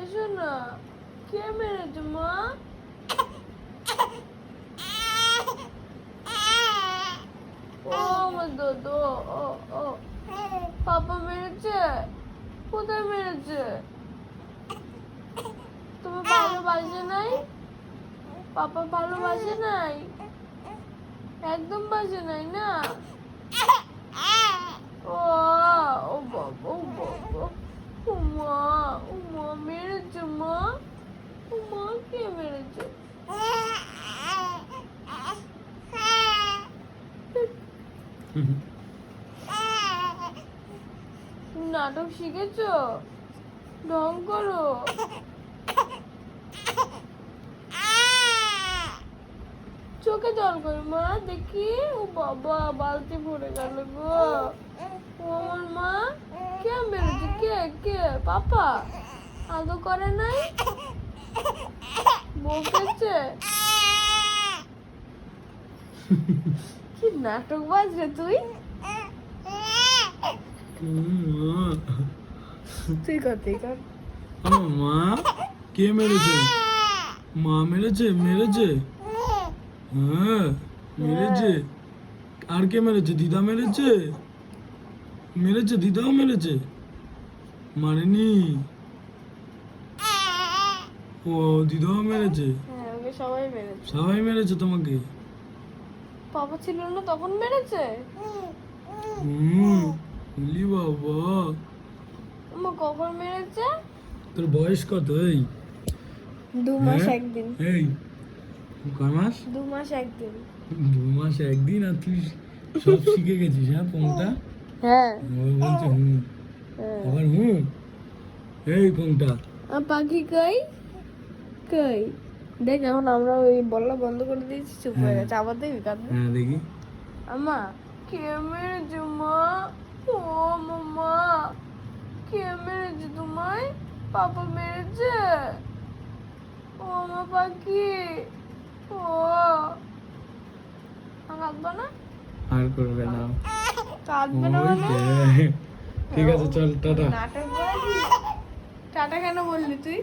এসো না। কে মেরেছে মা? ও আমার দাদু। ও ও পাপা মেরেছে? কোথায় মেরেছে? তুমি ভালোবাসে নাই? পাপা ভালোবাসে নাই? একদম বাসে নাই না? ও ও বাবা, ও বাবা, ও মা, ও মা মেরেছে মা। ও মা কে মেরেছে? নাটক শিখেছো? ঢং করো। চোখে জল করে মা দেখি। ও বাবা বালতি পড়ে গেল গো। ও আমার মা। কে মেরেছে? কে কে? পাপা আদৌ করে নাই? বকেছে? কি নাটক বাজরে তুই? তুই কর তুই কর। আমার মা। কে মেরেছে? মা মেরেছে? মেরেছে? হ্যাঁ মেরেছে। আর কে মেরেছে? দিদা মেরেছে? মেরেছে? দিদাও মেরেছে? মারেনি? ও দিদাও মেরেছে? হ্যাঁ ওকে সবাই মেরেছে। সবাই মেরেছে তোমাকে? পাপা ছিল না তখন মেরেছে? বলি বাবা। আমার কখন মেরেছে? তোর বয়স কত? এই 2 মাস হ্যাঁ? একদিন। এই কয় মাস? 2 মাস একদিন। 2 মাস একদিন? আর তুই সব শিখে গেছিস? হ্যাঁ পংটা? হ্যাঁ আবার বলছে হুম। আবার হুম। এই পংটা। আর পাখি কই? কই? দেখ এখন আমরা ওই বলা বন্ধ করে দিয়েছি, চুপ হয়ে গেছে। আবার দেখবি কাঁদবে। হ্যাঁ দেখি। আমা কে মেরেছে মা? ও মামা কে মেরেছে তোমায়? পাপা মেরেছে? ও আমার পাখি। ও কাঁদবে না? আর করবে না। কাঁদবে না ওই মানে? দেখ। ঠিক আছে চল টাটা। নাটক বাজি। টাটা কেন বললি তুই?